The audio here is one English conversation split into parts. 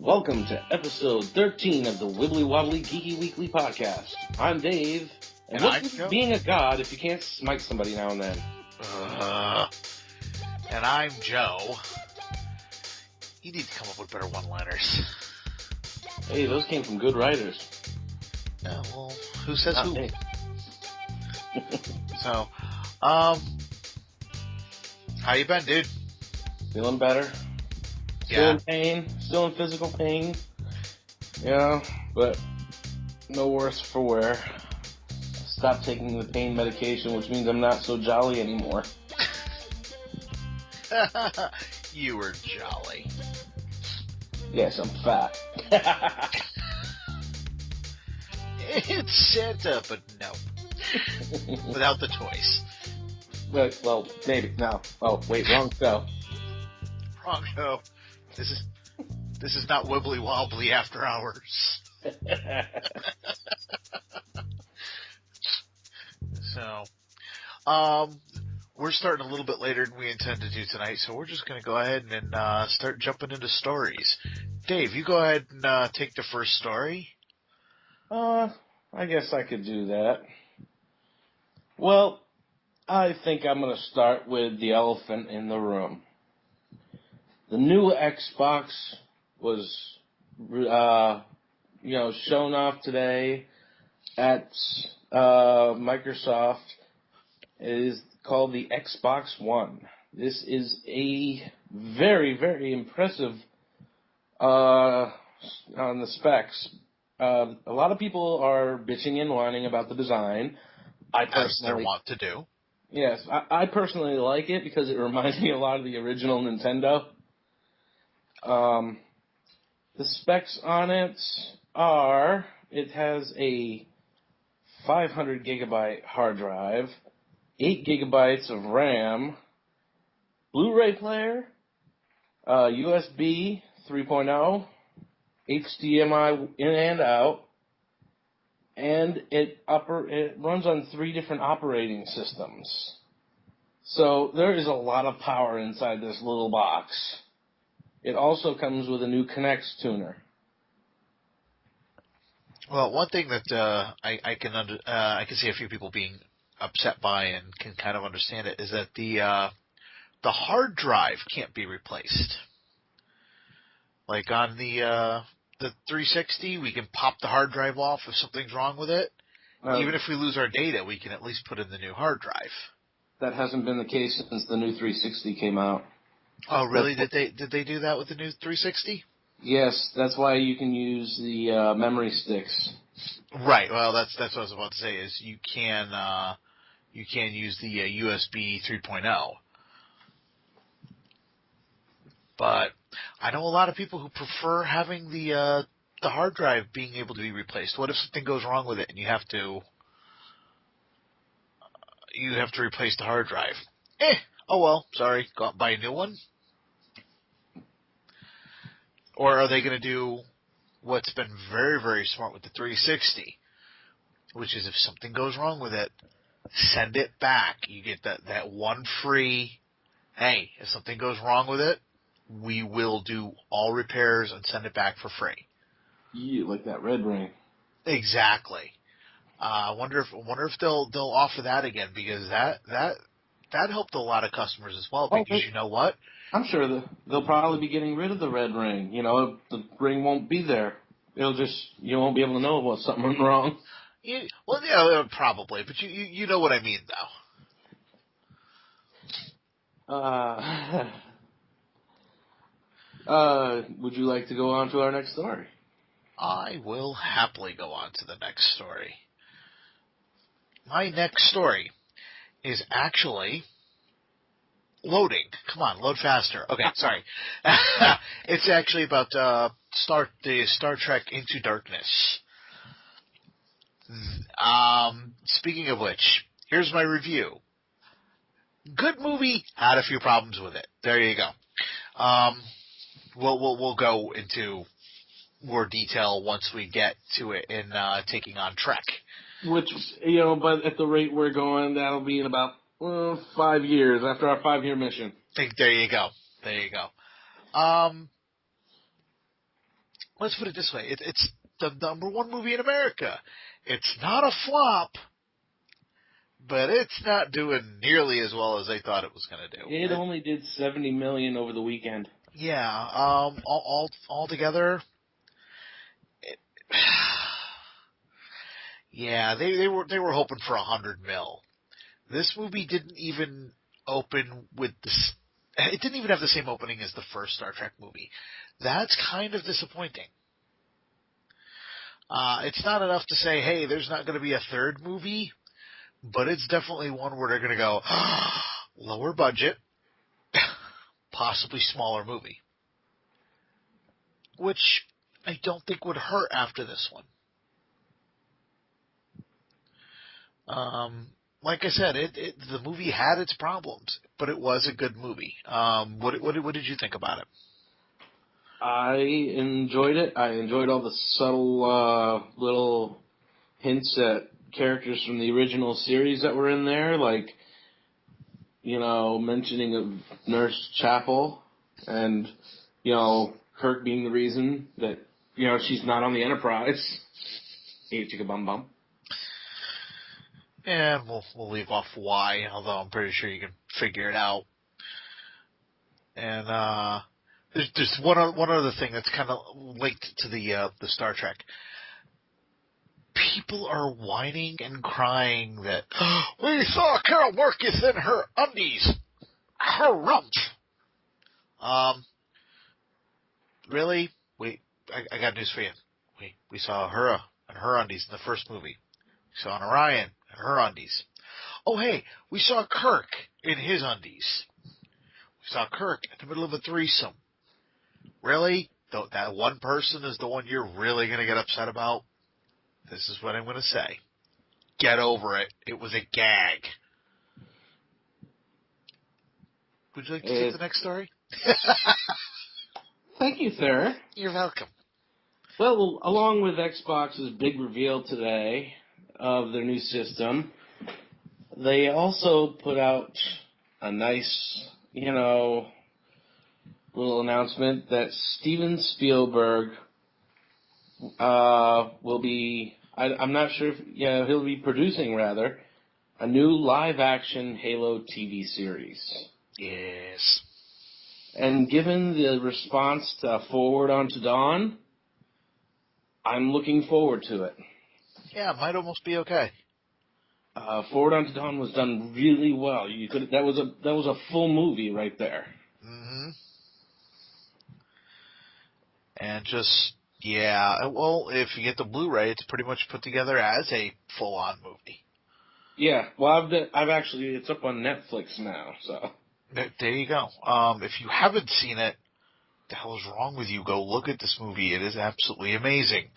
Welcome to episode 13 of the Wibbly-Wobbly-Geeky-Weekly podcast. I'm Dave, and what's with being a god if you can't smite somebody now and then? And I'm Joe. You need to come up with better one-liners. Hey, those came from good writers. Yeah, well, who says who? Me. So, how you been, dude? Feeling better. Still in pain. Still in physical pain. Yeah, but no worse for wear. Stopped taking the pain medication, which means I'm not so jolly anymore. You were jolly. Yes, I'm fat. It's Santa, but no. Without the toys. Well, maybe. No. Oh, wait, wrong show. Wrong show. This is not Wibbly-Wobbly after hours. So, we're starting a little bit later than we intend to do tonight, so we're just going to go ahead and start jumping into stories. Dave, you go ahead and take the first story. I guess I could do that. Well, I think I'm going to start with the elephant in the room. The new Xbox was, shown off today at Microsoft. It is called the Xbox One. This is a very, very impressive on the specs. A lot of people are bitching and whining about the design. As they want to do. Yes, I personally like it because it reminds me a lot of the original Nintendo. The specs on it are, it has a 500 gigabyte hard drive, 8 gigabytes of RAM, Blu-ray player, USB 3.0, HDMI in and out, and it runs on 3 different operating systems. So there is a lot of power inside this little box. It also comes with a new Kinect tuner. Well, one thing that I can see a few people being upset by and can kind of understand it is that the hard drive can't be replaced. Like on the 360, we can pop the hard drive off if something's wrong with it. Even if we lose our data, we can at least put in the new hard drive. That hasn't been the case since the new 360 came out. Oh, really? Did they do that with the new 360? Yes, that's why you can use the memory sticks. Right. Well, that's what I was about to say. Is you can use the USB 3.0. But I know a lot of people who prefer having the hard drive being able to be replaced. What if something goes wrong with it and you have to replace the hard drive? Oh well, sorry, go out and buy a new one? Or are they going to do what's been very, very smart with the 360, which is if something goes wrong with it, send it back. You get that one free, hey, if something goes wrong with it, we will do all repairs and send it back for free. Yeah, like that red ring. Exactly. I wonder if they'll offer that again, because that helped a lot of customers as well, because you know what? I'm sure they'll probably be getting rid of the red ring. You know, the ring won't be there. You won't be able to know about something went wrong. Yeah, probably, but you know what I mean, though. Would you like to go on to our next story? I will happily go on to the next story. My next story is actually loading. Come on, load faster. Okay, sorry. It's actually about the Star Trek Into Darkness. Speaking of which, here's my review. Good movie, had a few problems with it. There you go. We'll go into more detail once we get to it in taking on Trek. Which, but at the rate we're going, that'll be in about 5 years after our 5-year mission. There you go. let's put it this way. It's the number one movie in America. It's not a flop, but it's not doing nearly as well as they thought it was going to do. It only did $70 million over the weekend. Yeah, all together, yeah, they were hoping for $100 million. This movie didn't even open with this. It didn't even have the same opening as the first Star Trek movie. That's kind of disappointing. It's not enough to say, hey, there's not going to be a third movie, but it's definitely one where they're going to go, lower budget, possibly smaller movie. Which I don't think would hurt after this one. Like I said, the movie had its problems, but it was a good movie. What did you think about it? I enjoyed it. I enjoyed all the subtle little hints at characters from the original series that were in there, like, mentioning of Nurse Chapel and, Kirk being the reason that, she's not on the Enterprise. Hey, chicka bum bum. And we'll leave off why, although I'm pretty sure you can figure it out. And there's one other thing that's kind of linked to the Star Trek. People are whining and crying that we saw Carol Marcus in her undies, her rump. Really? Wait, I got news for you. We saw her in her undies in the first movie. We saw Orion in her undies. Oh, hey, we saw Kirk in his undies. We saw Kirk in the middle of a threesome. Really? That one person is the one you're really going to get upset about? This is what I'm going to say. Get over it. It was a gag. Would you like to take the next story? Thank you, sir. You're welcome. Well, along with Xbox's big reveal today of their new system, they also put out a nice, little announcement that Steven Spielberg will be, I'm not sure if, he'll be producing, rather, a new live-action Halo TV series. Yes. And given the response to Forward Unto Dawn, I'm looking forward to it. Yeah, it might almost be okay. Forward Unto Dawn was done really well. That was a full movie right there. Mm-hmm. And just, well, if you get the Blu-ray, it's pretty much put together as a full-on movie. Yeah, well, I've actually, it's up on Netflix now, so. There you go. If you haven't seen it, what the hell is wrong with you? Go look at this movie. It is absolutely amazing.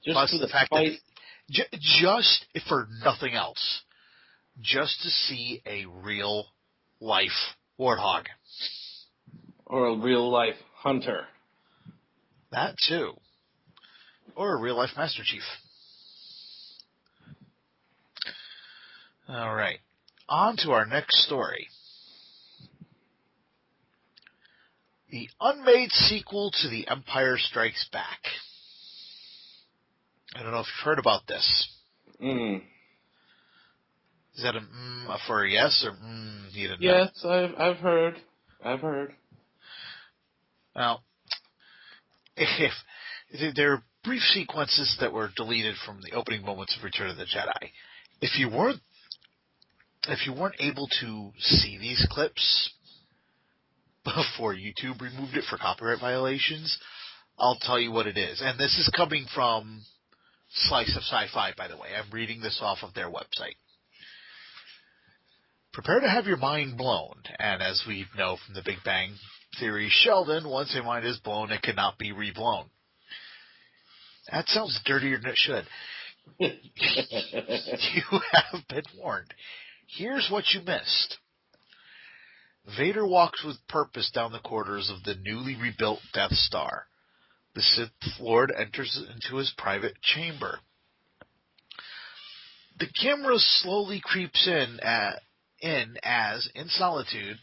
Just plus for the fact that, just if for nothing else, just to see a real-life warthog. Or a real-life hunter. That, too. Or a real-life Master Chief. All right. On to our next story. The unmade sequel to The Empire Strikes Back. I don't know if you've heard about this. Mm. Is that for a yes or you didn't know? Yes, I've heard. Now, if there are brief sequences that were deleted from the opening moments of Return of the Jedi. If you weren't able to see these clips before YouTube removed it for copyright violations, I'll tell you what it is. And this is coming from Slice of Sci-Fi, by the way. I'm reading this off of their website. Prepare to have your mind blown. And as we know from the Big Bang Theory, Sheldon, once your mind is blown, it cannot be reblown. That sounds dirtier than it should. You have been warned. Here's what you missed. Vader walks with purpose down the corridors of the newly rebuilt Death Star. The Sith Lord enters into his private chamber. The camera slowly creeps in as, in solitude,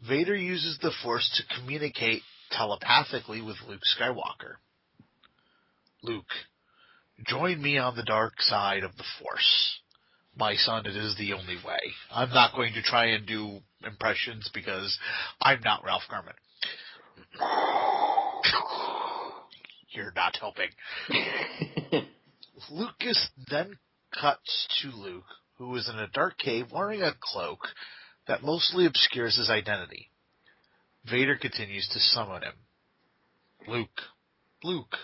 Vader uses the Force to communicate telepathically with Luke Skywalker. Luke, join me on the dark side of the Force. My son, it is the only way. I'm not going to try and do impressions because I'm not Ralph Garman. You're not helping. Lucas then cuts to Luke, who is in a dark cave wearing a cloak that mostly obscures his identity. Vader continues to summon him. Luke. Luke.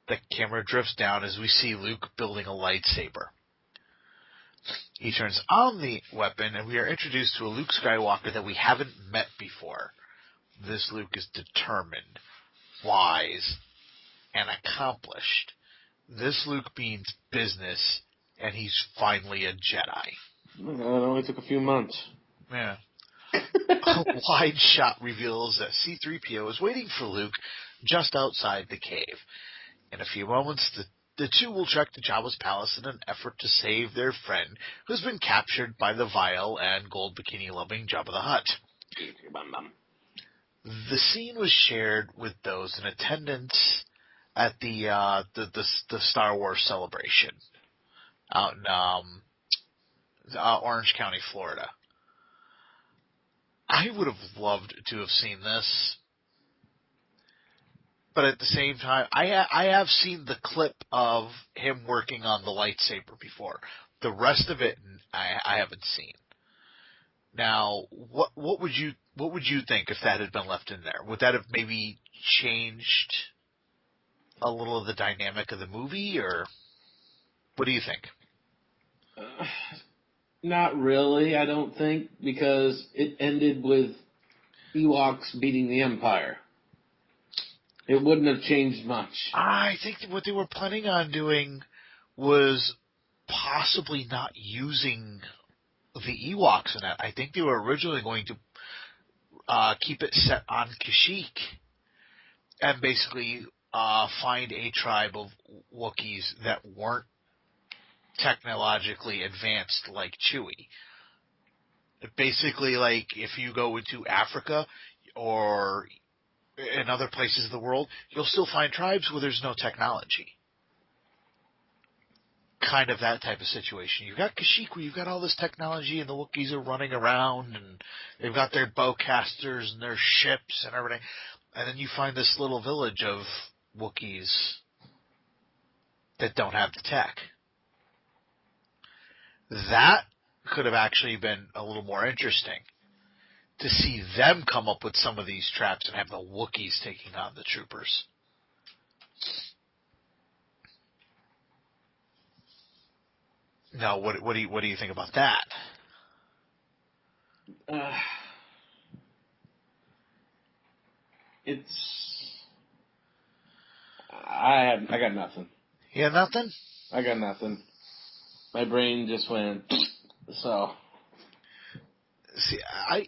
The camera drifts down as we see Luke building a lightsaber. He turns on the weapon, and we are introduced to a Luke Skywalker that we haven't met before. This Luke is determined, wise, and accomplished. This Luke means business, and he's finally a Jedi. It only took a few months. Yeah. A wide shot reveals that C-3PO is waiting for Luke just outside the cave. In a few moments, the two will trek to Jabba's palace in an effort to save their friend, who's been captured by the vile and gold bikini-loving Jabba the Hutt. The scene was shared with those in attendance at the Star Wars celebration out in Orange County, Florida. I would have loved to have seen this, but at the same time, I have seen the clip of him working on the lightsaber before. The rest of it, I haven't seen. Now, what would you think if that had been left in there? Would that have maybe changed a little of the dynamic of the movie, or what do you think? Not really, I don't think, because it ended with Ewoks beating the Empire. It wouldn't have changed much. I think that what they were planning on doing was possibly not using the Ewoks in it. I think they were originally going to keep it set on Kashyyyk and basically find a tribe of Wookiees that weren't technologically advanced like Chewie. Basically, like, if you go into Africa or in other places of the world, you'll still find tribes where there's no technology. Kind of that type of situation. You've got Kashyyyk where you've got all this technology and the Wookiees are running around and they've got their bowcasters and their ships and everything. And then you find this little village of Wookiees that don't have the tech. That could have actually been a little more interesting, to see them come up with some of these traps and have the Wookiees taking on the troopers. Now, what do you think about that? I got nothing. You got nothing? I got nothing. My brain just went, so. See, I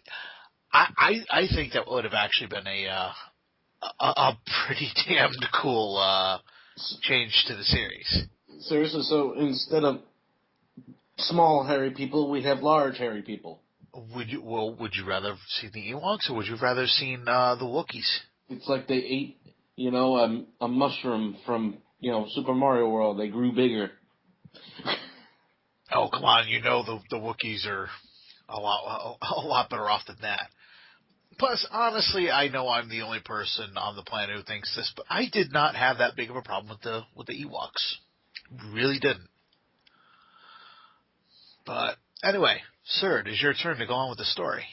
think that would have actually been a pretty damned cool change to the series. Seriously, so instead of small hairy people, we'd have large hairy people. Would you rather see the Ewoks, or would you rather seen the Wookiees? It's like they ate, a mushroom from, Super Mario World. They grew bigger. Oh, come on, the Wookiees are a lot better off than that. Plus, honestly, I know I'm the only person on the planet who thinks this, but I did not have that big of a problem with the Ewoks. Really didn't. But anyway, sir, it is your turn to go on with the story.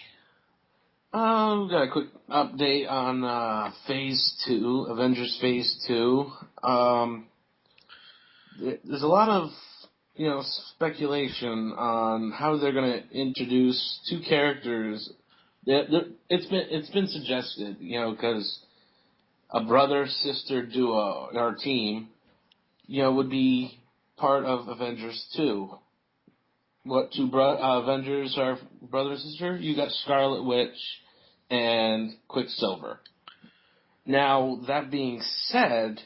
We've got a quick update on Phase 2, Avengers Phase 2. There's a lot of speculation on how they're going to introduce two characters. It's been suggested, because a brother-sister duo, our team, would be part of Avengers 2. What two Avengers are brother and sister? You got Scarlet Witch and Quicksilver. Now, that being said,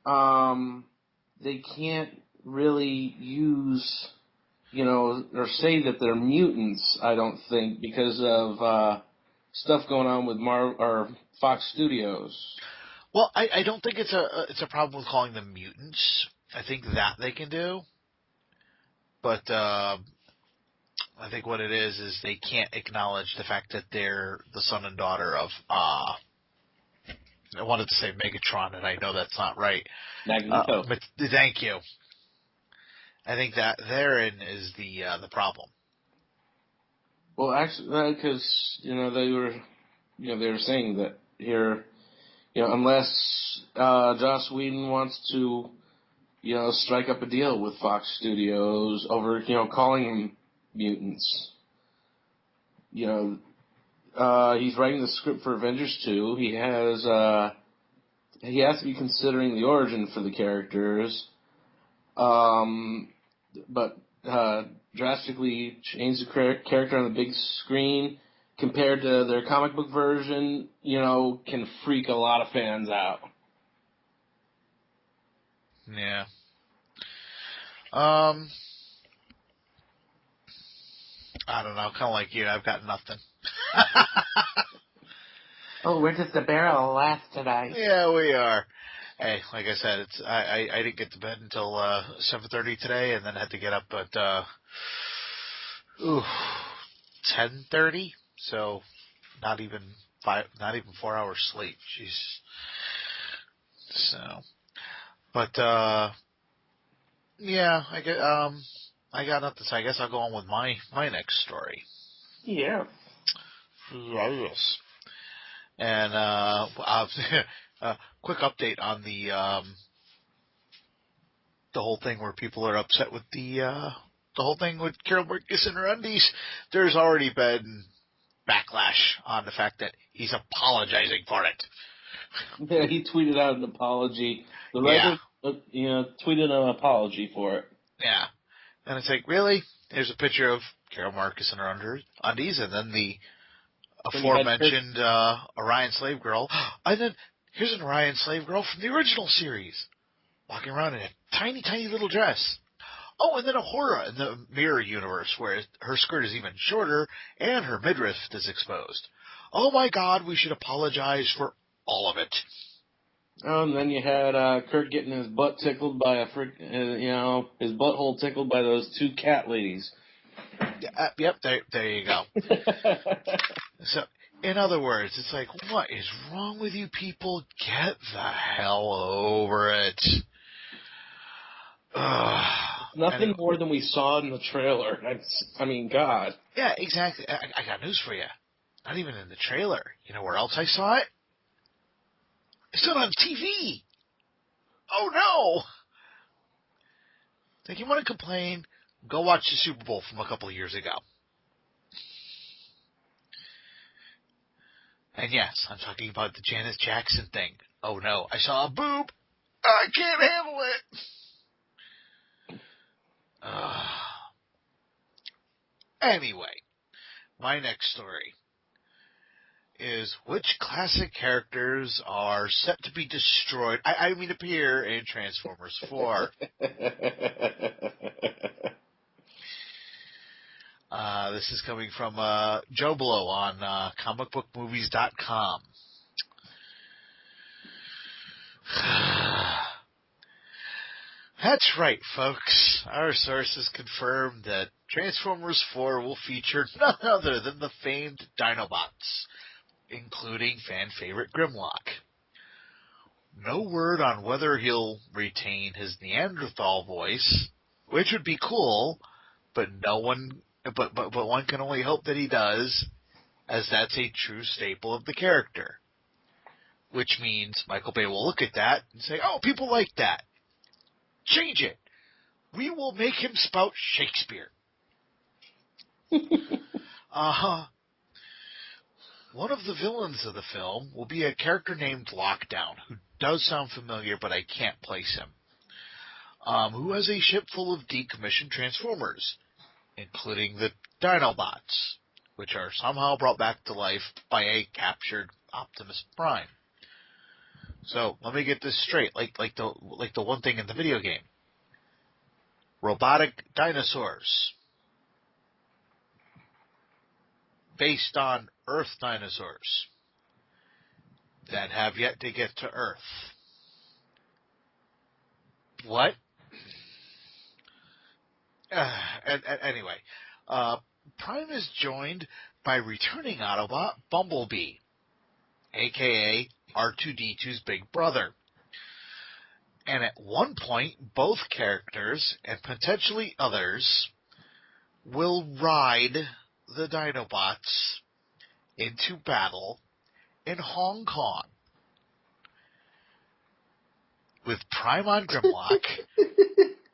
they can't really use, or say that they're mutants, I don't think, because of stuff going on with or Fox Studios. Well, I don't think it's a problem with calling them mutants. I think that they can do, but I think what it is they can't acknowledge the fact that they're the son and daughter of I wanted to say Megatron, and I know that's not right. Magneto. But thank you. I think that therein is the problem. Well, actually, because they were saying that here, unless Joss Whedon wants to, strike up a deal with Fox Studios over, calling them mutants. He's writing the script for Avengers 2. He has to be considering the origin for the characters. But drastically change the character on the big screen compared to their comic book version, can freak a lot of fans out. Yeah. I don't know. Kind of like you. I've got nothing. Oh, we're just a barrel of laughs tonight. Yeah, we are. Hey, like I said, I didn't get to bed until 7:30 today, and then had to get up at 10:30. So not even 4 hours sleep. Jeez. So, but yeah, I got nothing to say. I guess I'll go on with my next story. Yeah. Yes. And quick update on the whole thing where people are upset with the whole thing with Carol Marcus and her undies. There's already been backlash on the fact that he's apologizing for it. Yeah, he tweeted out an apology. The writer, tweeted an apology for it. Yeah. And it's like, really? Here's a picture of Carol Marcus and her undies, and then the aforementioned Orion Slave Girl. And then here's an Orion Slave Girl from the original series, walking around in a tiny, tiny little dress. Oh, and then Ahura in the Mirror Universe, where her skirt is even shorter and her midriff is exposed. Oh my God, we should apologize for all of it. Oh, and then you had Kurt getting his butt tickled by his butthole tickled by those two cat ladies. Yep, there you go. So, in other words, it's like, what is wrong with you people? Get the hell over it. Nothing more than we saw in the trailer. I mean, God. Yeah, exactly. I got news for you. Not even in the trailer. You know where else I saw it? I saw it on TV. Oh, no. Like, you want to complain, go watch the Super Bowl from a couple of years ago. And yes, I'm talking about the Janet Jackson thing. Oh, no, I saw a boob. I can't handle it. Anyway, my next story is which classic characters are set to be destroyed, appear in Transformers 4. This is coming from Joe Blow on comicbookmovies.com. That's right, folks. Our sources confirmed that Transformers 4 will feature none other than the famed Dinobots, including fan favorite Grimlock. No word on whether he'll retain his Neanderthal voice, which would be cool, but one can only hope that he does, as that's a true staple of the character. Which means Michael Bay will look at that and say, "Oh, people like that. Change it. We will make him spout Shakespeare." One of the villains of the film will be a character named Lockdown, who does sound familiar, but I can't place him. Who has a ship full of decommissioned Transformers, including the Dinobots, which are somehow brought back to life by a captured Optimus Prime. So let me get this straight, like the one thing in the video game. Robotic dinosaurs. based on Earth dinosaurs that have yet to get to Earth. What? Anyway, Prime is joined by returning Autobot Bumblebee, a.k.a. R2-D2's big brother. And at one point, both characters, and potentially others, will ride the Dinobots into battle in Hong Kong. With Prime on Grimlock.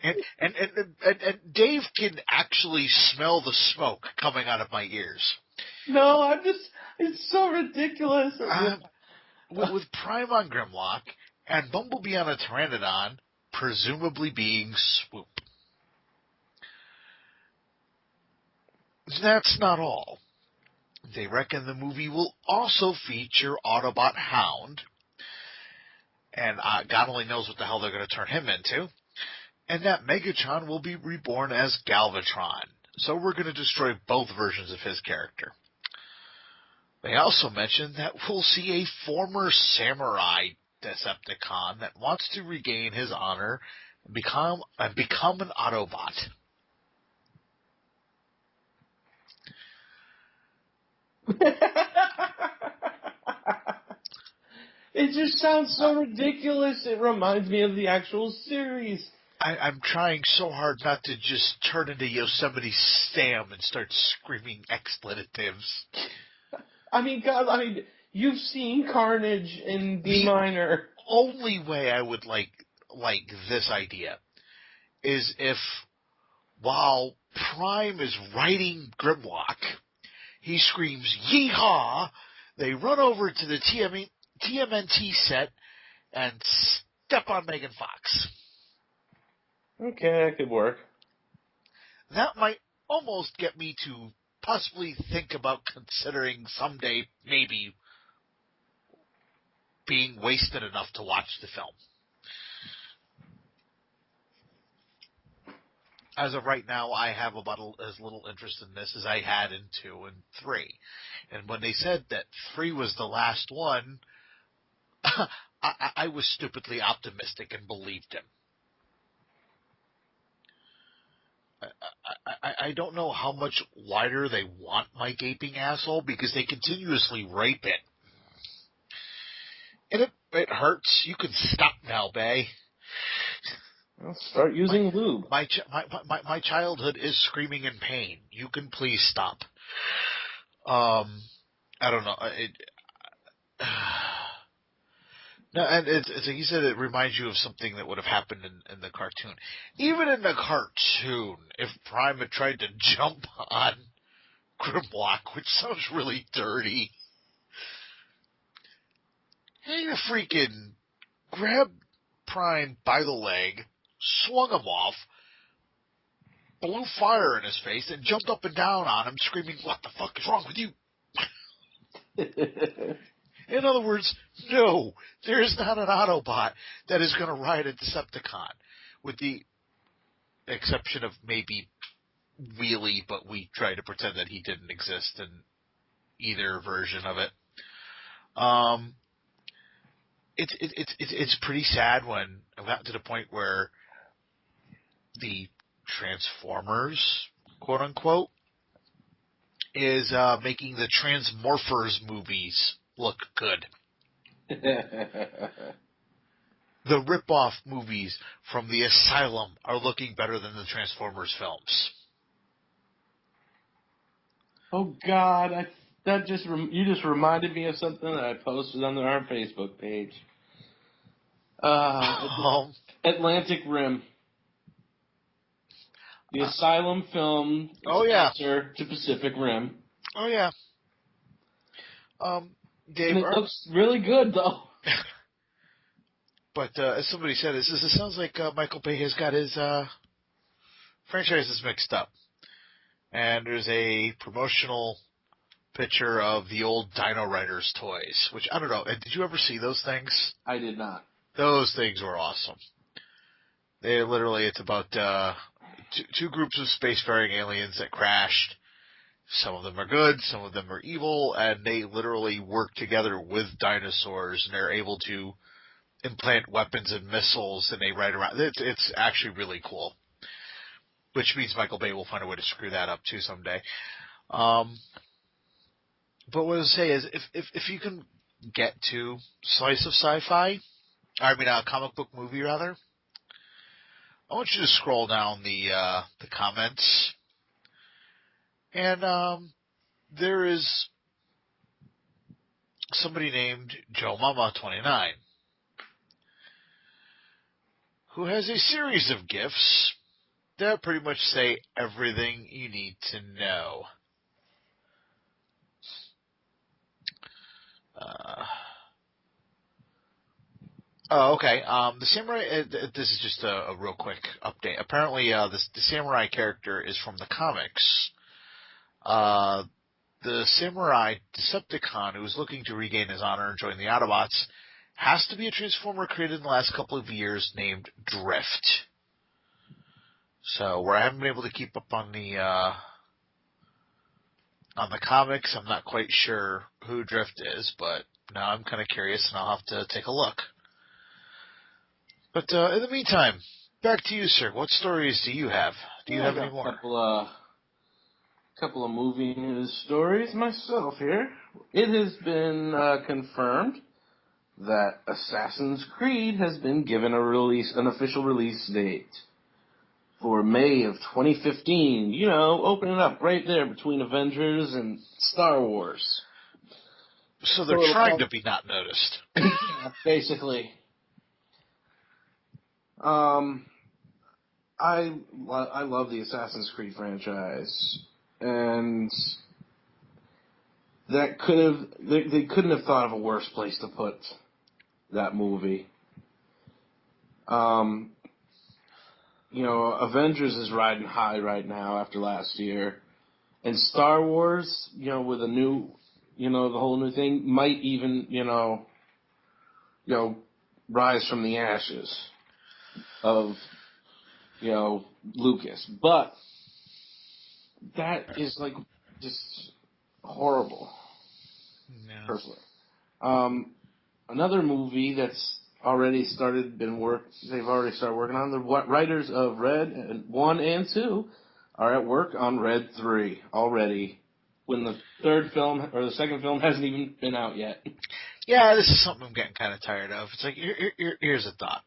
And Dave can actually smell the smoke coming out of my ears. No, it's so ridiculous. With Prime on Grimlock and Bumblebee on a Pteranodon, presumably being Swoop. That's not all. They reckon the movie will also feature Autobot Hound, and God only knows what the hell they're going to turn him into, and that Megatron will be reborn as Galvatron, so we're going to destroy both versions of his character. They also mentioned that we'll see a former samurai Decepticon that wants to regain his honor and become an Autobot. It just sounds so ridiculous. It reminds me of the actual series. I'm trying so hard not to just turn into Yosemite Sam and start screaming expletives. I mean, God, you've seen Carnage in D minor. The only way I would like this idea is if, while Prime is riding Grimlock, he screams, "Yeehaw!" They run over to the TMNT set and step on Megan Fox. Okay, that could work. That might almost get me to possibly think about considering someday maybe being wasted enough to watch the film. As of right now, I have about as little interest in this as I had in 2 and 3. And when they said that 3 was the last one, I was stupidly optimistic and believed him. I don't know how much wider they want my gaping asshole because they continuously rape it. And it hurts. You can stop now, Bay. Well, start using lube. My childhood is screaming in pain. You can please stop. I don't know. No, and it's like you said, it reminds you of something that would have happened in the cartoon. Even in the cartoon, if Prime had tried to jump on Grimlock, which sounds really dirty, he freaking grabbed Prime by the leg, swung him off, blew fire in his face, and jumped up and down on him, screaming, "What the fuck is wrong with you?" In other words, no, there is not an Autobot that is going to ride a Decepticon, with the exception of maybe Wheelie, but we try to pretend that he didn't exist in either version of it. It's pretty sad when I've gotten to the point where the Transformers, quote unquote, is making the Transmorphers movies look good. The rip-off movies from the Asylum are looking better than the Transformers films. Oh God, you just reminded me of something that I posted on our Facebook page. Atlantic Rim. The Asylum film answer to Pacific Rim. Oh yeah. Dave, and it looks really good though. But as somebody said, it sounds like Michael Bay has got his franchises mixed up. And there's a promotional picture of the old Dino Riders toys, which I don't know. Did you ever see those things? I did not. Those things were awesome. It's about two groups of spacefaring aliens that crashed, Some of them are good, some of them are evil, and they literally work together with dinosaurs, and they're able to implant weapons and missiles, and they ride around. It's actually really cool. Which means Michael Bay will find a way to screw that up too someday. But what I was say is, if you can get to slice of sci-fi, a comic book movie rather, I want you to scroll down the comments, and there is somebody named Joe Mama 29 who has a series of gifts that pretty much say everything you need to know. Okay. The samurai. This is just a real quick update. Apparently, the samurai character is from the comics. The samurai Decepticon, who is looking to regain his honor and join the Autobots, has to be a Transformer created in the last couple of years named Drift. So, where I haven't been able to keep up on the comics, I'm not quite sure who Drift is, but now I'm kind of curious, and I'll have to take a look. But in the meantime, back to you, sir. What stories do you have? Do you have any more? Couple of movie news stories myself here. It has been confirmed that Assassin's Creed has been given an official release date for May of 2015. You know, opening up right there between Avengers and Star Wars. So they're trying to be not noticed. Yeah, basically. I love the Assassin's Creed franchise, and that they couldn't have thought of a worse place to put that movie. You know, Avengers is riding high right now after last year, and Star Wars, you know, with a new, the whole new thing, might even, rise from the ashes of, Lucas. But that is, just horrible. Yeah. Personally. Another movie that's they've already started working on. The writers of Red 1 and 2 are at work on Red 3 already, when the second film hasn't even been out yet. Yeah, this is something I'm getting kind of tired of. It's like, here's a thought.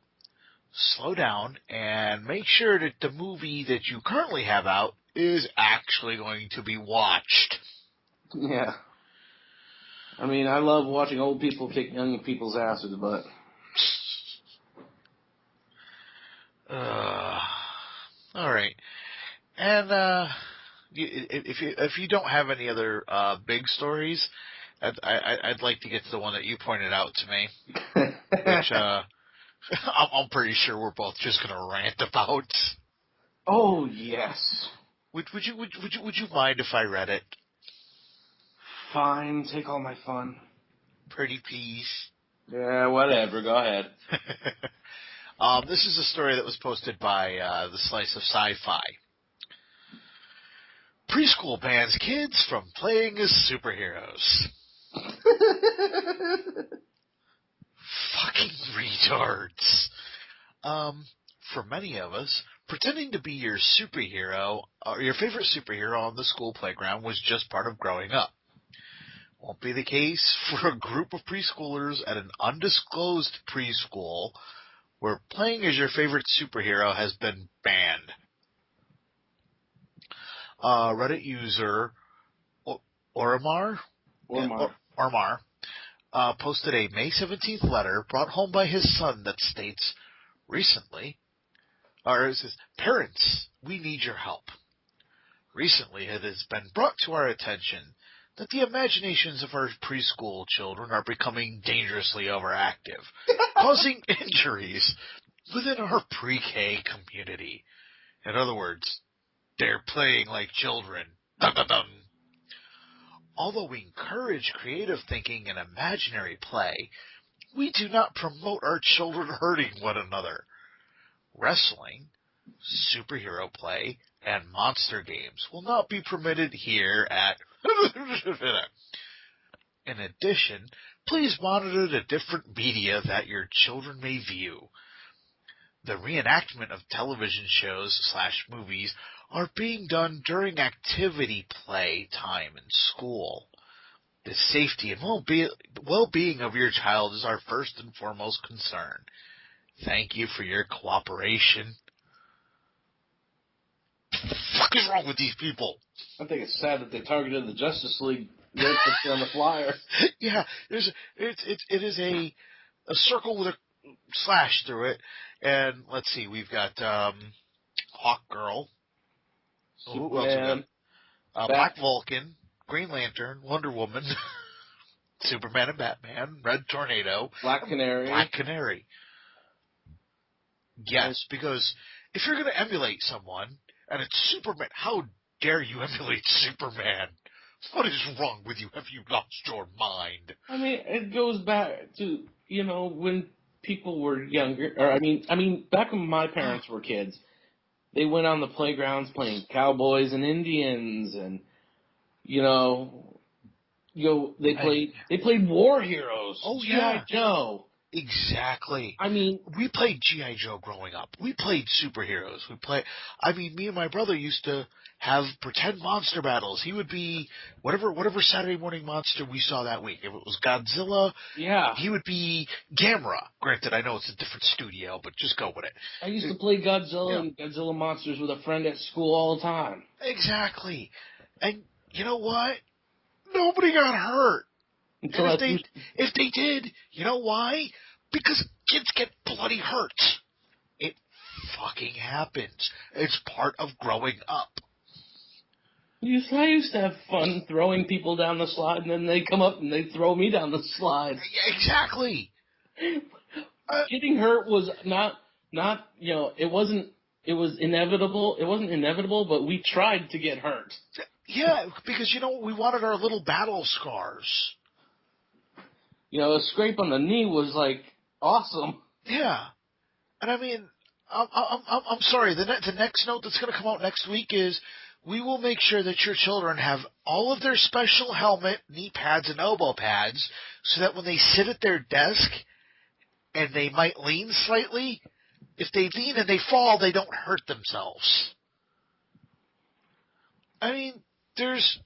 Slow down and make sure that the movie that you currently have out is actually going to be watched. Yeah. I mean, I love watching old people kick young people's asses, but... all right. And if you don't have any other big stories, I'd like to get to the one that you pointed out to me, which I'm pretty sure we're both just going to rant about. Oh yes. Would you mind if I read it? Fine, take all my fun. Pretty please. Yeah, whatever. Go ahead. This is a story that was posted by the Slice of Sci-Fi. Preschool bans kids from playing as superheroes. Fucking retards. For many of us, pretending to be your superhero, or your favorite superhero on the school playground was just part of growing up. Won't be the case for a group of preschoolers at an undisclosed preschool where playing as your favorite superhero has been banned. Reddit user Ormar posted a May 17th letter brought home by his son that states, it says, "Parents, we need your help. Recently it has been brought to our attention that the imaginations of our preschool children are becoming dangerously overactive, causing injuries within our pre-K community. In other words, they're playing like children. Dun, dun, dun. Although we encourage creative thinking and imaginary play, we do not promote our children hurting one another. Wrestling, superhero play, and monster games will not be permitted here at... In addition, please monitor the different media that your children may view. The reenactment of television shows/movies are being done during activity play time in school. The safety and well-being of your child is our first and foremost concern. Thank you for your cooperation. What the fuck is wrong with these people? I think it's sad that they targeted the Justice League reference on the flyer. Yeah, it is a circle with a slash through it, and let's see, we've got Hawk Girl, who else we Superman, got? Black Vulcan, Green Lantern, Wonder Woman, Superman and Batman, Red Tornado, Black Canary. Yes, because if you're going to emulate someone and it's Superman, how dare you emulate Superman? What is wrong with you? Have you lost your mind? I mean, it goes back to, when people were younger, or I mean, back when my parents were kids, they went on the playgrounds playing cowboys and Indians, and they played war heroes. Oh, G.I. Joe. Exactly. I mean, we played G.I. Joe growing up. We played superheroes. Me and my brother used to have pretend monster battles. He would be whatever Saturday morning monster we saw that week. If it was Godzilla, he would be Gamera. Granted, I know it's a different studio, but just go with it. I used to play Godzilla and Godzilla monsters with a friend at school all the time. Exactly. And you know what? Nobody got hurt. If they did, you know why? Because kids get bloody hurt. It fucking happens. It's part of growing up. I used to have fun throwing people down the slide, and then they come up and they throw me down the slide. Yeah, exactly. Getting hurt was not it was inevitable. It wasn't inevitable, but we tried to get hurt. Yeah, because, we wanted our little battle scars. A scrape on the knee was, awesome. Yeah. And I mean, I'm sorry, the next note that's going to come out next week is we will make sure that your children have all of their special helmet, knee pads, and elbow pads so that when they sit at their desk and they might lean slightly, if they lean and they fall, they don't hurt themselves. I mean, there's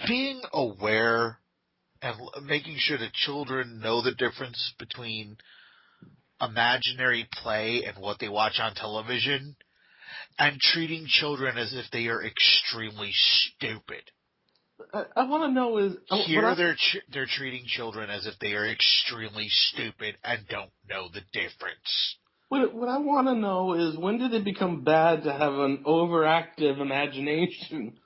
being aware and making sure that children know the difference between imaginary play and what they watch on television, and treating children as if they are extremely stupid. I want to know is... Here they're treating children as if they are extremely stupid and don't know the difference. What I want to know is, when did it become bad to have an overactive imagination?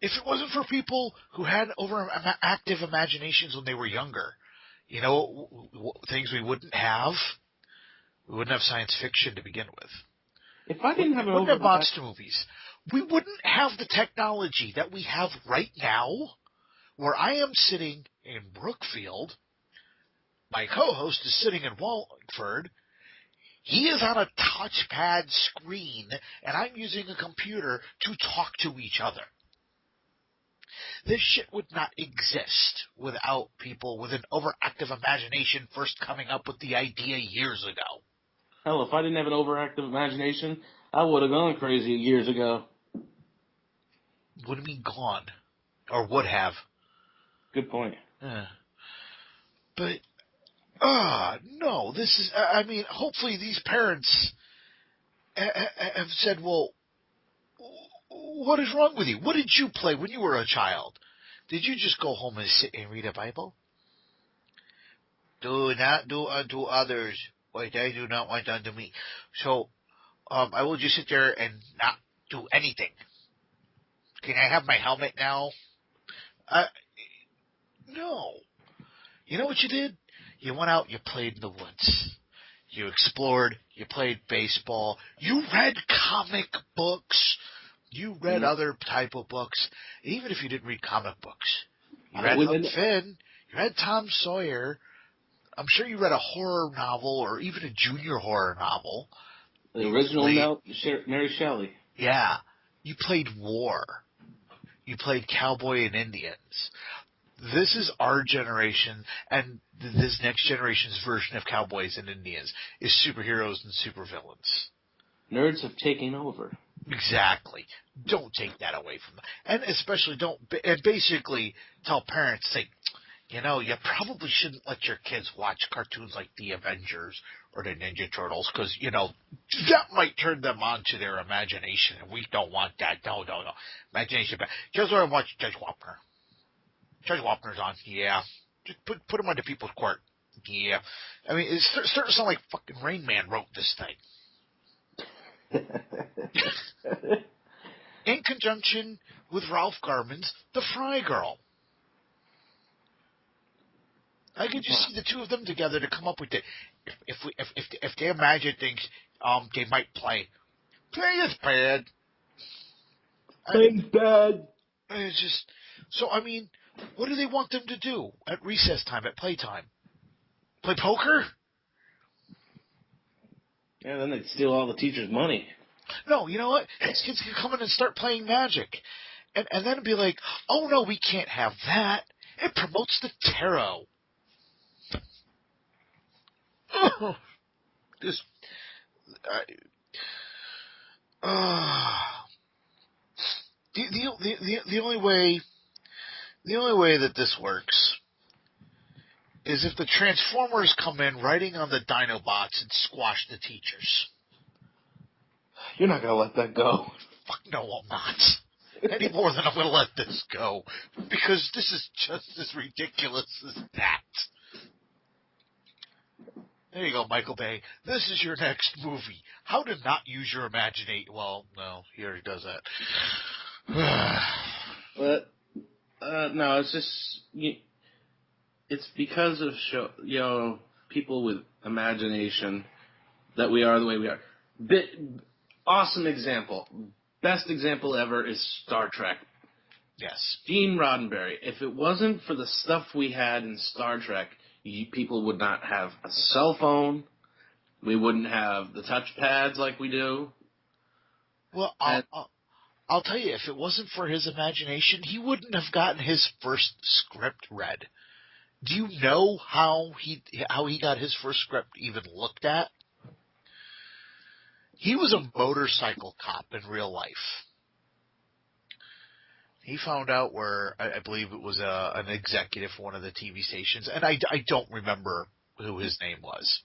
If it wasn't for people who had overactive imaginations when they were younger, things we wouldn't have science fiction to begin with. If I didn't have we wouldn't have monster movies. We wouldn't have the technology that we have right now, where I am sitting in Brookfield. My co-host is sitting in Wallingford. He is on a touchpad screen, and I'm using a computer to talk to each other. This shit would not exist without people with an overactive imagination first coming up with the idea years ago. Hell, if I didn't have an overactive imagination, I would have gone crazy years ago. Would have been gone. Or would have. Good point. But, no, this is, hopefully these parents have said, well, what is wrong with you? What did you play when you were a child? Did you just go home and sit and read a Bible? Do not do unto others what I do not want unto me. So, I will just sit there and not do anything. Can I have my helmet now? No. You know what you did? You went out, you played in the woods. You explored, you played baseball, you read comic books, you read other type of books, even if you didn't read comic books. You read Huck Finn, you read Tom Sawyer. I'm sure you read a horror novel or even a junior horror novel. The original Mary Shelley. Yeah. You played war. You played cowboy and Indians. This is our generation, and this next generation's version of cowboys and Indians is superheroes and supervillains. Nerds have taken over. Exactly. Don't take that away from them. And especially and basically tell parents, say, you probably shouldn't let your kids watch cartoons like The Avengers or the Ninja Turtles because, that might turn them on to their imagination, and we don't want that. No. Imagination. Here's what I watch Judge Wapner. Judge Wapner's on. Yeah. Just put him on to People's Court. Yeah. I mean, it's starting to sound like fucking Rain Man wrote this thing. In conjunction with Ralph Garman's The Fry Girl. I could just see the two of them together to come up with it. If they imagine things, they might play. Play is bad. Playing's bad. It's just what do they want them to do at recess time, at playtime? Play poker? Yeah, then they'd steal all the teachers' money. No, you know what? These kids can come in and start playing magic. And then it'd be like, oh no, we can't have that. It promotes the tarot. Just, the only way that this works is if the Transformers come in riding on the dinobots and squash the teachers. You're not gonna let that go. Fuck no, I'm not. Any more than I'm gonna let this go, because this is just as ridiculous as that. There you go, Michael Bay. This is your next movie. How to not use your imagination. Well, no, he already does that. But, no, it's just, it's because of, people with imagination that we are the way we are. Awesome example. Best example ever is Star Trek. Yes. Gene Roddenberry. If it wasn't for the stuff we had in Star Trek, people would not have a cell phone. We wouldn't have the touch pads like we do. Well, I'll tell you, if it wasn't for his imagination, he wouldn't have gotten his first script read. Do you know how he got his first script even looked at? He was a motorcycle cop in real life. He found out where, I believe it was an executive for one of the TV stations, and I don't remember who his name was.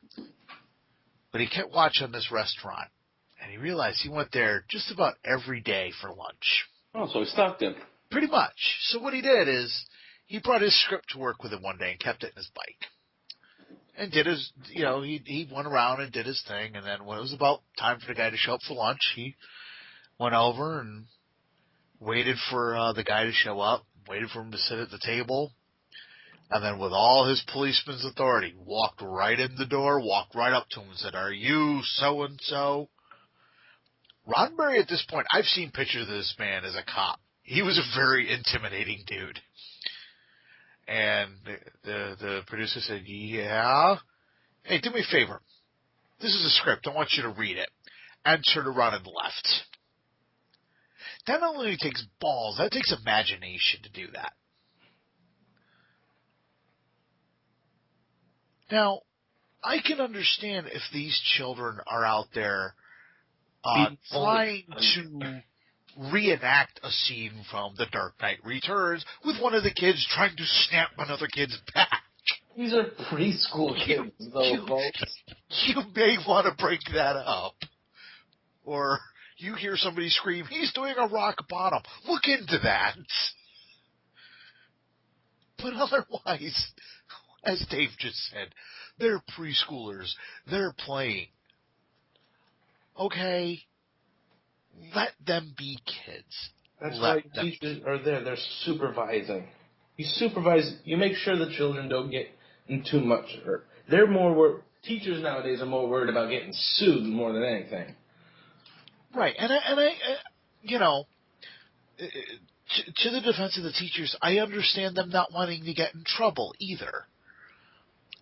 But he kept watching this restaurant, and he realized he went there just about every day for lunch. Oh, so he stalked him. Pretty much. So what he did is, he brought his script to work with him one day and kept it in his bike. And did his, he went around and did his thing, and then when it was about time for the guy to show up for lunch, he went over and waited for the guy to show up, waited for him to sit at the table, and then with all his policeman's authority, walked right in the door, walked right up to him and said, "Are you so-and-so?" Roddenberry at this point, I've seen pictures of this man as a cop. He was a very intimidating dude. And the producer said, "Yeah? Hey, do me a favor. This is a script. I want you to read it." And turned around and left. That not only takes balls, that takes imagination to do that. Now, I can understand if these children are out there trying to reenact a scene from The Dark Knight Returns with one of the kids trying to snap another kid's back. These are preschool kids, though, folks. You may want to break that up. Or you hear somebody scream, "He's doing a rock bottom." Look into that. But otherwise, as Dave just said, they're preschoolers. They're playing. Okay? Let them be kids. That's why teachers are there. They're supervising. You make sure the children don't get in too much hurt. Teachers nowadays are more worried about getting sued more than anything. Right, and I to the defense of the teachers, I understand them not wanting to get in trouble either.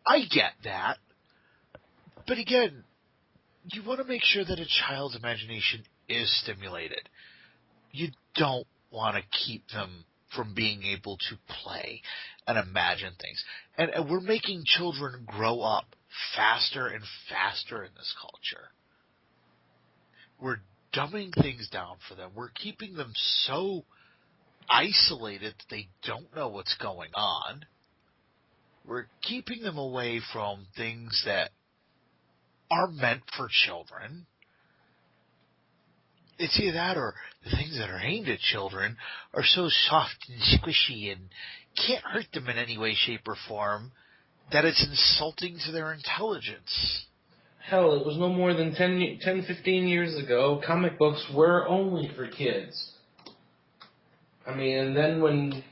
I get that. But again, you want to make sure that a child's imagination is stimulated. You don't want to keep them from being able to play and imagine things. And we're making children grow up faster and faster in this culture. We're dumbing things down for them. We're keeping them so isolated that they don't know what's going on. We're keeping them away from things that are meant for children. It's either that or the things that are aimed at children are so soft and squishy and can't hurt them in any way, shape, or form that it's insulting to their intelligence. Hell, it was no more than 10, 15 years ago, comic books were only for kids. I mean, and then when,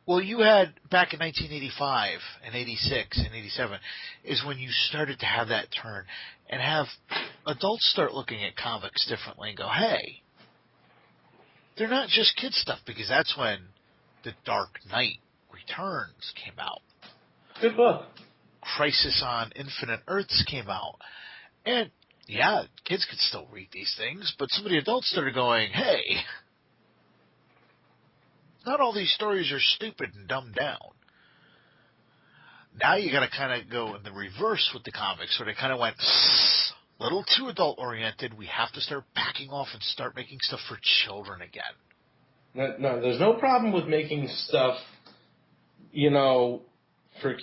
Well, you had, back in 1985 and 86 and 87, is when you started to have that turn and have adults start looking at comics differently and go, hey, they're not just kid stuff, because that's when The Dark Knight Returns came out. Good book. Crisis on Infinite Earths came out. And, yeah, kids could still read these things, but some of the adults started going, hey, not all these stories are stupid and dumbed down. Now you got to kind of go in the reverse with the comics, where they kind of went a little too adult-oriented. We have to start backing off and start making stuff for children again. No, there's no problem with making stuff, for,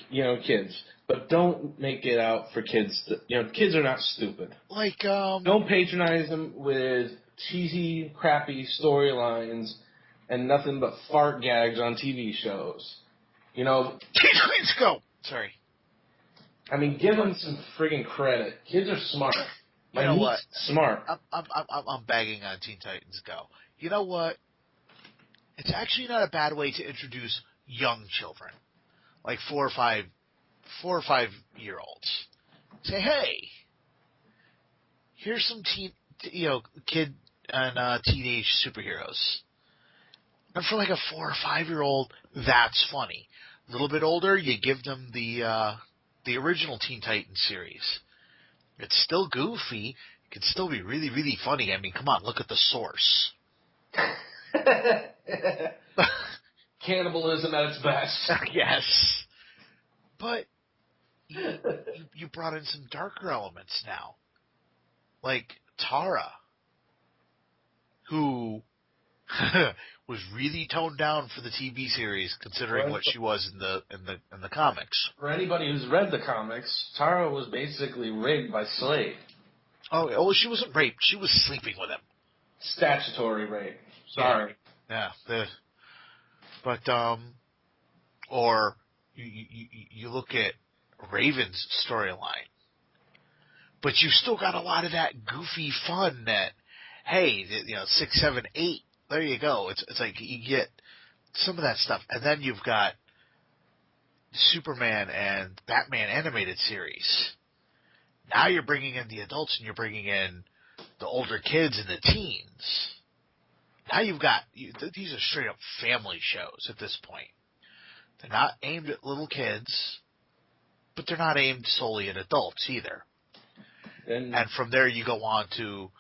kids. But don't make it out for kids. Kids are not stupid. Don't patronize them with cheesy, crappy storylines and nothing but fart gags on TV shows. Let's go. Sorry. I mean, give them some friggin' credit. Kids are smart. You know what? Smart. I'm bagging on Teen Titans Go. You know what? It's actually not a bad way to introduce young children, like 4 or 5-year-olds. Say, hey, here's some kid and teenage superheroes. And for like a 4 or 5-year-old, that's funny. A little bit older, you give them the original Teen Titans series. It's still goofy. It can still be really, really funny. I mean, come on, look at the source. Cannibalism at its best. Yes. But you brought in some darker elements now. Like Tara, who was really toned down for the TV series, considering what she was in the comics. For anybody who's read the comics, Tara was basically raped by Slade. Oh, well, she wasn't raped. She was sleeping with him. Statutory rape. Sorry. Yeah. Or you look at Raven's storyline, but you still got a lot of that goofy fun that, hey, 6, 7, 8. There you go. It's like you get some of that stuff. And then you've got Superman and Batman animated series. Now you're bringing in the adults and you're bringing in the older kids and the teens. Now you've got, these are straight up family shows at this point. They're not aimed at little kids, but they're not aimed solely at adults either. And from there you go on to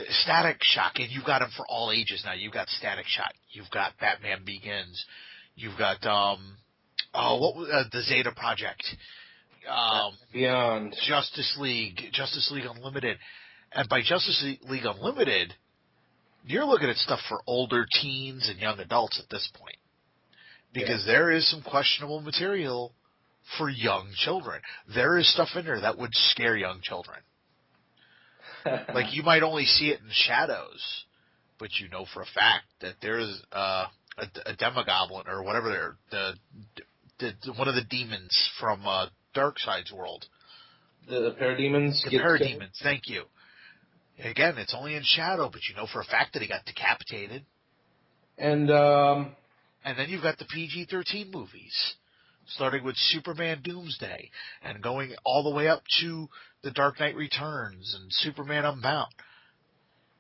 Static Shock, and you've got them for all ages now. You've got Static Shock. You've got Batman Begins. You've got the Zeta Project. Beyond. Justice League Unlimited. And by Justice League Unlimited, you're looking at stuff for older teens and young adults at this point. Because there is some questionable material for young children. There is stuff in there that would scare young children. Like, you might only see it in shadows, but you know for a fact that there's a Demogoblin or whatever one of the demons from Darkseid's world. The parademons? The parademons, thank you. Again, it's only in shadow, but you know for a fact that he got decapitated. And then you've got the PG-13 movies, starting with Superman Doomsday and going all the way up to The Dark Knight Returns and Superman Unbound.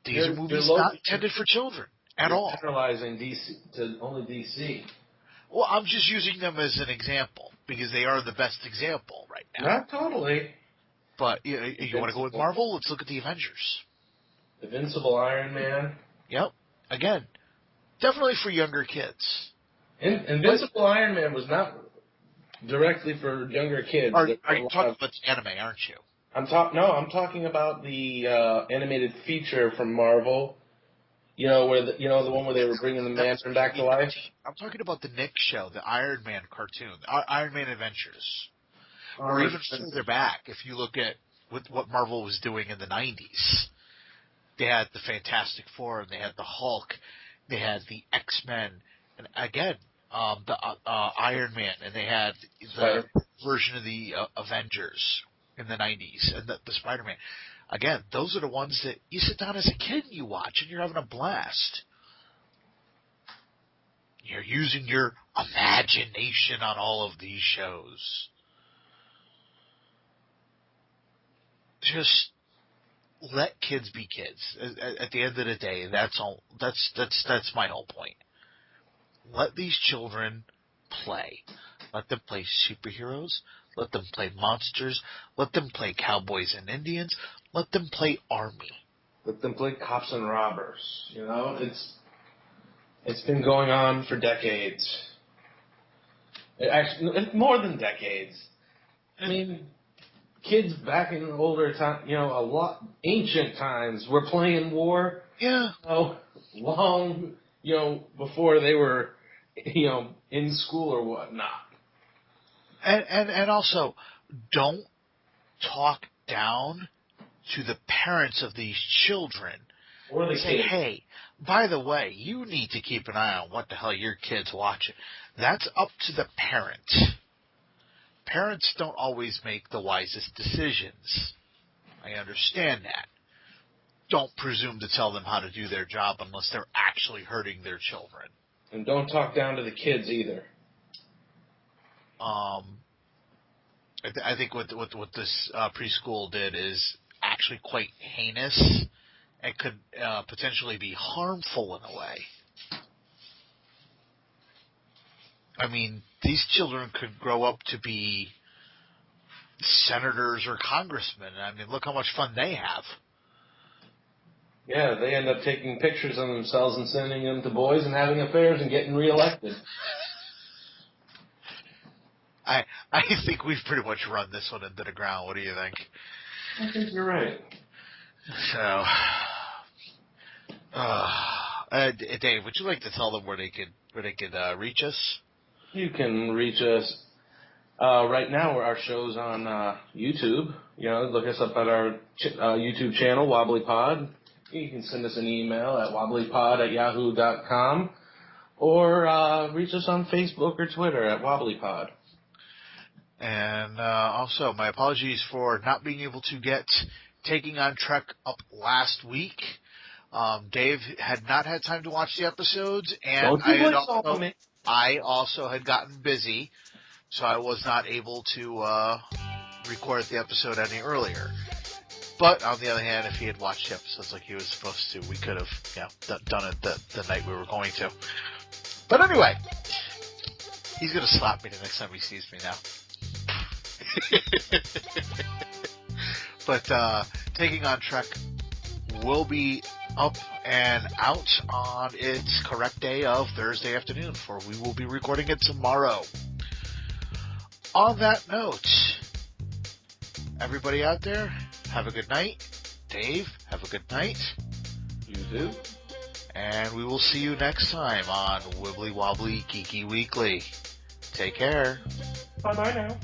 These are movies not intended for children at all. Generalizing DC to only DC. Well, I'm just using them as an example. because they are the best example right now. Not totally. But you want to go with Marvel? Let's look at the Avengers. Invincible Iron Man. Yep. Again, definitely for younger kids. Invincible Iron Man was not directly for younger kids. Are you talking about the anime, aren't you? I'm talking about the animated feature from Marvel. You know the one where they were bringing the Mandarin back to life. I'm talking about the Nick show, the Iron Man cartoon, Iron Man Adventures, or even further back. If you look at what Marvel was doing in the '90s, they had the Fantastic Four, and they had the Hulk, they had the X-Men, and again the Iron Man, and they had the version of the Avengers in the '90s, and the Spider-Man. Again, those are the ones that you sit down as a kid and you watch, and you're having a blast. You're using your imagination on all of these shows. Just let kids be kids. At the end of the day, that's all. That's my whole point. Let these children play. Let them play superheroes. Let them play monsters. Let them play cowboys and Indians. Let them play army. Let them play cops and robbers. You know, it's been going on for decades. Actually, more than decades. I mean, kids back in older time, ancient times were playing war. Yeah. Long, before they were, in school or whatnot. And also, don't talk down to the parents of these children. Or the say, kids. Hey, by the way, you need to keep an eye on what the hell your kid's watching. That's up to the parent. Parents don't always make the wisest decisions. I understand that. Don't presume to tell them how to do their job unless they're actually hurting their children. And don't talk down to the kids either. I think what this preschool did is actually quite heinous and could potentially be harmful in a way. I mean, these children could grow up to be senators or congressmen. I mean, look how much fun they have. Yeah, they end up taking pictures of themselves and sending them to boys and having affairs and getting reelected. I think we've pretty much run this one into the ground. What do you think? I think you're right. So, Dave, would you like to tell them where they could reach us? You can reach us right now. Our show's on YouTube. Look us up at our YouTube channel, WibblyPod. You can send us an email at wobblypod@yahoo.com or reach us on Facebook or Twitter at WibblyPod. And also, my apologies for not being able to get Taking on Trek up last week. Dave had not had time to watch the episodes, and I also had gotten busy, so I was not able to record the episode any earlier. But on the other hand, if he had watched the episodes like he was supposed to, we could have done it the night we were going to. But anyway, he's going to slap me the next time he sees me now. But Taking on Trek will be up and out on its correct day of Thursday afternoon, for we will be recording it tomorrow. On that note, everybody out there, have a good night. Dave, have a good night. You too. And we will see you next time on Wibbly-Wobbly-Geeky-Weekly. Take care. Bye-bye now.